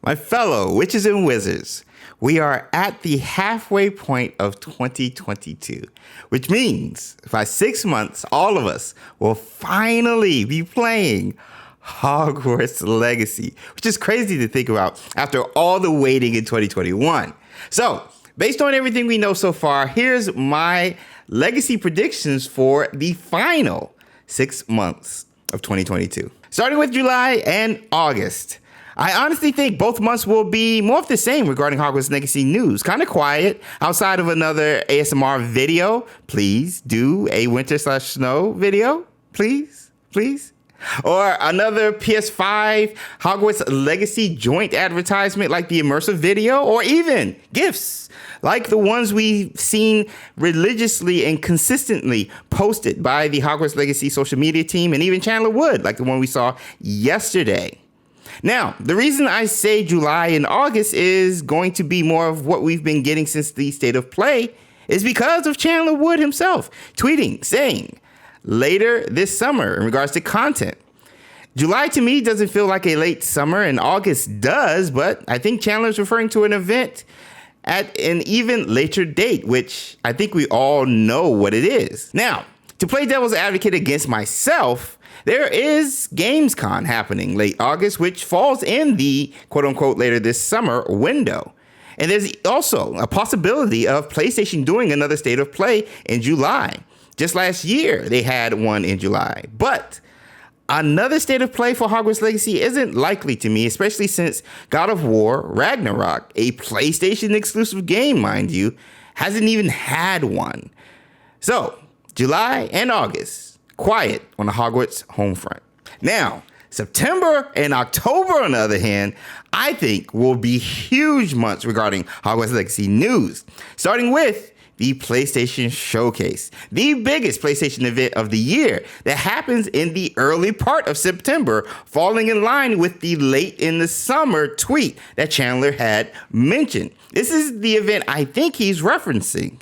My fellow witches and wizards, we are at the halfway point of 2022, which means by 6 months, all of us will finally be playing Hogwarts Legacy, which is crazy to think about after all the waiting in 2021. So, based on everything we know so far, here's my legacy predictions for the final 6 months of 2022. Starting with July and August. I honestly think both months will be more of the same regarding Hogwarts Legacy news. Kind of quiet outside of another ASMR video. Please do a winter/snow video. Please. Or another PS5 Hogwarts Legacy joint advertisement like the immersive video, or even gifts like the ones we've seen religiously and consistently posted by the Hogwarts Legacy social media team and even Chandler Wood, like the one we saw yesterday. Now, the reason I say July and August is going to be more of what we've been getting since the State of Play is because of Chandler Wood himself tweeting, saying, later this summer in regards to content. July to me doesn't feel like a late summer, and August does, but I think Chandler's referring to an event at an even later date, which I think we all know what it is. Now, to play devil's advocate against myself, there is Gamescom happening late August, which falls in the quote-unquote later this summer window. And there's also a possibility of PlayStation doing another State of Play in July. Just last year, they had one in July. But another State of Play for Hogwarts Legacy isn't likely to me, especially since God of War Ragnarok, a PlayStation exclusive game, mind you, hasn't even had one. So, July and August, quiet on the Hogwarts home front. Now, September and October, on the other hand, I think will be huge months regarding Hogwarts Legacy news, starting with the PlayStation Showcase, the biggest PlayStation event of the year that happens in the early part of September, falling in line with the late in the summer tweet that Chandler had mentioned. This is the event I think he's referencing.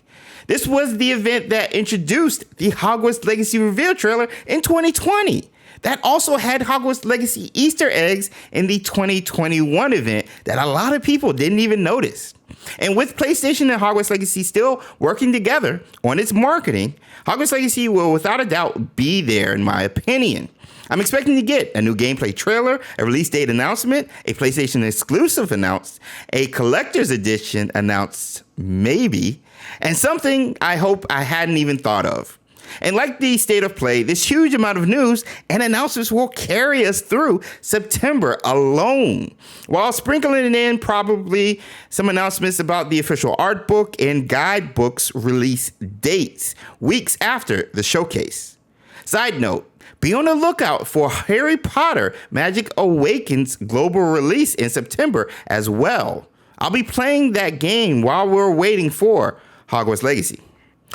This was the event that introduced the Hogwarts Legacy reveal trailer in 2020. That also had Hogwarts Legacy Easter eggs in the 2021 event that a lot of people didn't even notice. And with PlayStation and Hogwarts Legacy still working together on its marketing, Hogwarts Legacy will without a doubt be there, in my opinion. I'm expecting to get a new gameplay trailer, a release date announcement, a PlayStation exclusive announced, a collector's edition announced, maybe, and something I hope I hadn't even thought of. And like the State of Play, this huge amount of news and announcements will carry us through September alone, while sprinkling in probably some announcements about the official art book and guidebooks release dates, weeks after the showcase. Side note, be on the lookout for Harry Potter Magic Awakens global release in September as well. I'll be playing that game while we're waiting for Hogwarts Legacy.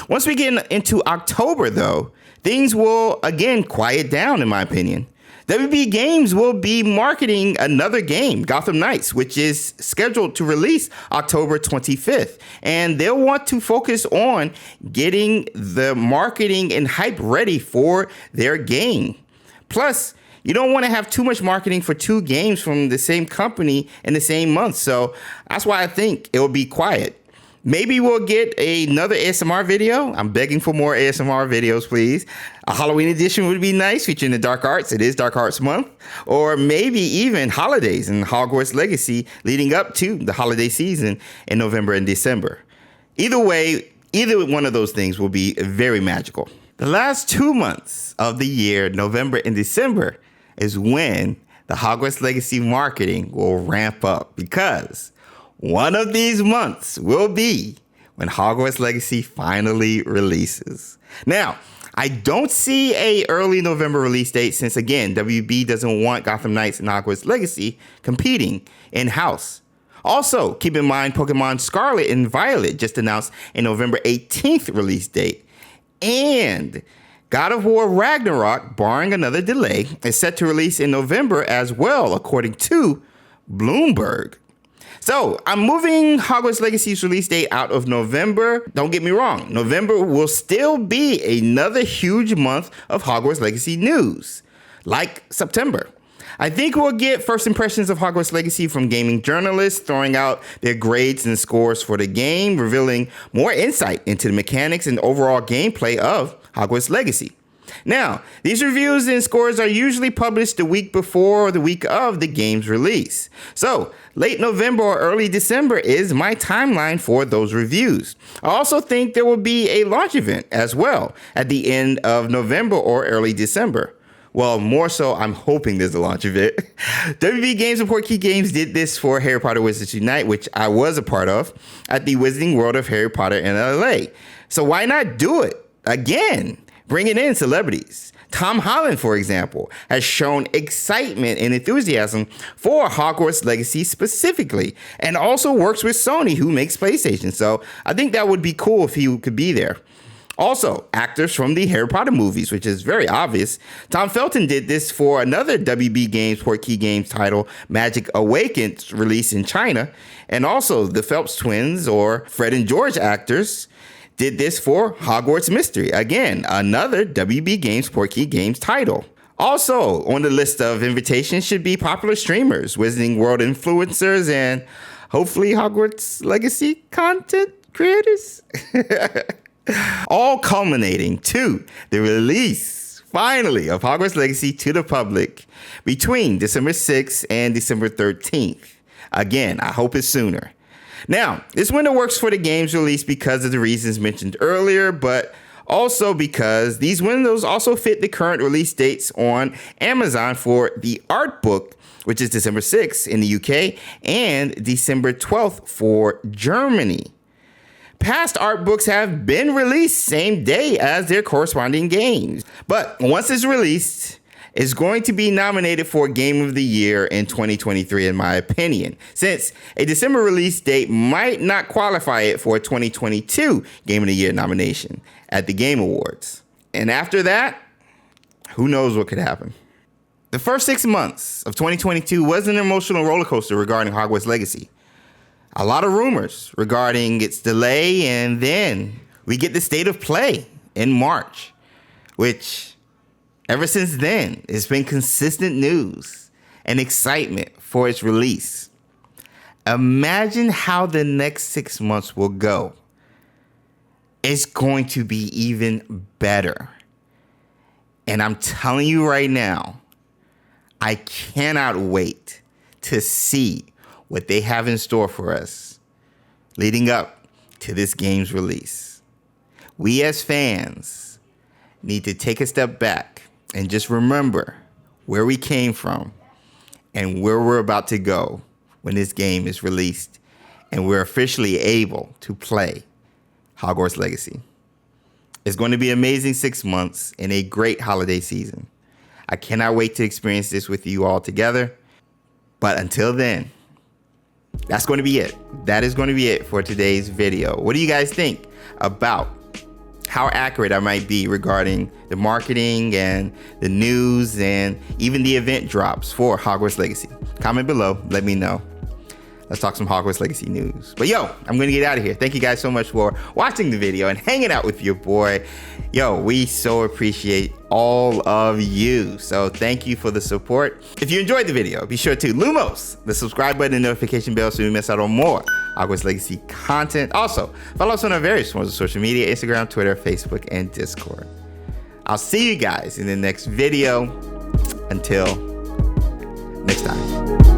Once we get into October, though, things will again quiet down, in my opinion. WB Games will be marketing another game, Gotham Knights, which is scheduled to release October 25th. And they'll want to focus on getting the marketing and hype ready for their game. Plus, you don't want to have too much marketing for two games from the same company in the same month. So that's why I think it will be quiet. Maybe we'll get another ASMR video. I'm begging for more ASMR videos, please. A Halloween edition would be nice, featuring the Dark Arts. It is Dark Arts month. Or maybe even holidays in Hogwarts Legacy leading up to the holiday season in November and December. Either way, either one of those things will be very magical. The last 2 months of the year, November and December, is when the Hogwarts Legacy marketing will ramp up, because one of these months will be when Hogwarts Legacy finally releases. Now, I don't see a early November release date since, again, WB doesn't want Gotham Knights and Hogwarts Legacy competing in-house. Also, keep in mind Pokemon Scarlet and Violet just announced a November 18th release date. And God of War Ragnarok, barring another delay, is set to release in November as well, according to Bloomberg. So I'm moving Hogwarts Legacy's release date out of November. Don't get me wrong, November will still be another huge month of Hogwarts Legacy news, like September. I think we'll get first impressions of Hogwarts Legacy from gaming journalists throwing out their grades and scores for the game, revealing more insight into the mechanics and overall gameplay of Hogwarts Legacy. Now, these reviews and scores are usually published the week before or the week of the game's release. So, late November or early December is my timeline for those reviews. I also think there will be a launch event as well at the end of November or early December. Well, more so, I'm hoping there's a launch event. WB Games and Portkey Games did this for Harry Potter Wizards Unite, which I was a part of, at the Wizarding World of Harry Potter in LA. So why not do it again? Bringing in celebrities. Tom Holland, for example, has shown excitement and enthusiasm for Hogwarts Legacy specifically, and also works with Sony, who makes PlayStation. So I think that would be cool if he could be there. Also, actors from the Harry Potter movies, which is very obvious. Tom Felton did this for another WB Games Portkey Games title, Magic Awakens, released in China. And also the Phelps twins, or Fred and George actors, did this for Hogwarts Mystery. Again, another WB Games Portkey Games title. Also on the list of invitations should be popular streamers, Wizarding World influencers, and hopefully Hogwarts Legacy content creators. All culminating to the release, finally, of Hogwarts Legacy to the public between December 6th and December 13th. Again, I hope it's sooner. Now, this window works for the game's release because of the reasons mentioned earlier, but also because these windows also fit the current release dates on Amazon for the art book, which is December 6th in the UK and December 12th for Germany. Past art books have been released same day as their corresponding games, but once it's released, is going to be nominated for Game of the Year in 2023, in my opinion, since a December release date might not qualify it for a 2022 Game of the Year nomination at the Game Awards. And after that, who knows what could happen. The first 6 months of 2022 was an emotional roller coaster regarding Hogwarts Legacy. A lot of rumors regarding its delay, and then we get the state of play in March, which ever since then, it's been consistent news and excitement for its release. Imagine how the next 6 months will go. It's going to be even better. And I'm telling you right now, I cannot wait to see what they have in store for us leading up to this game's release. We as fans need to take a step back and just remember where we came from and where we're about to go when this game is released and we're officially able to play Hogwarts Legacy. It's going to be an amazing 6 months and a great holiday season. I cannot wait to experience this with you all together. But until then, that's going to be it. That is going to be it for today's video. What do you guys think about how accurate I might be regarding the marketing and the news and even the event drops for Hogwarts Legacy? Comment below, let me know. Let's talk some Hogwarts Legacy news. But yo, I'm gonna get out of here. Thank you guys so much for watching the video and hanging out with your boy. Yo, we so appreciate all of you. So thank you for the support. If you enjoyed the video, be sure to Lumos, the subscribe button and notification bell so you miss out on more Hogwarts Legacy content. Also, follow us on our various forms of social media, Instagram, Twitter, Facebook, and Discord. I'll see you guys in the next video. Until next time.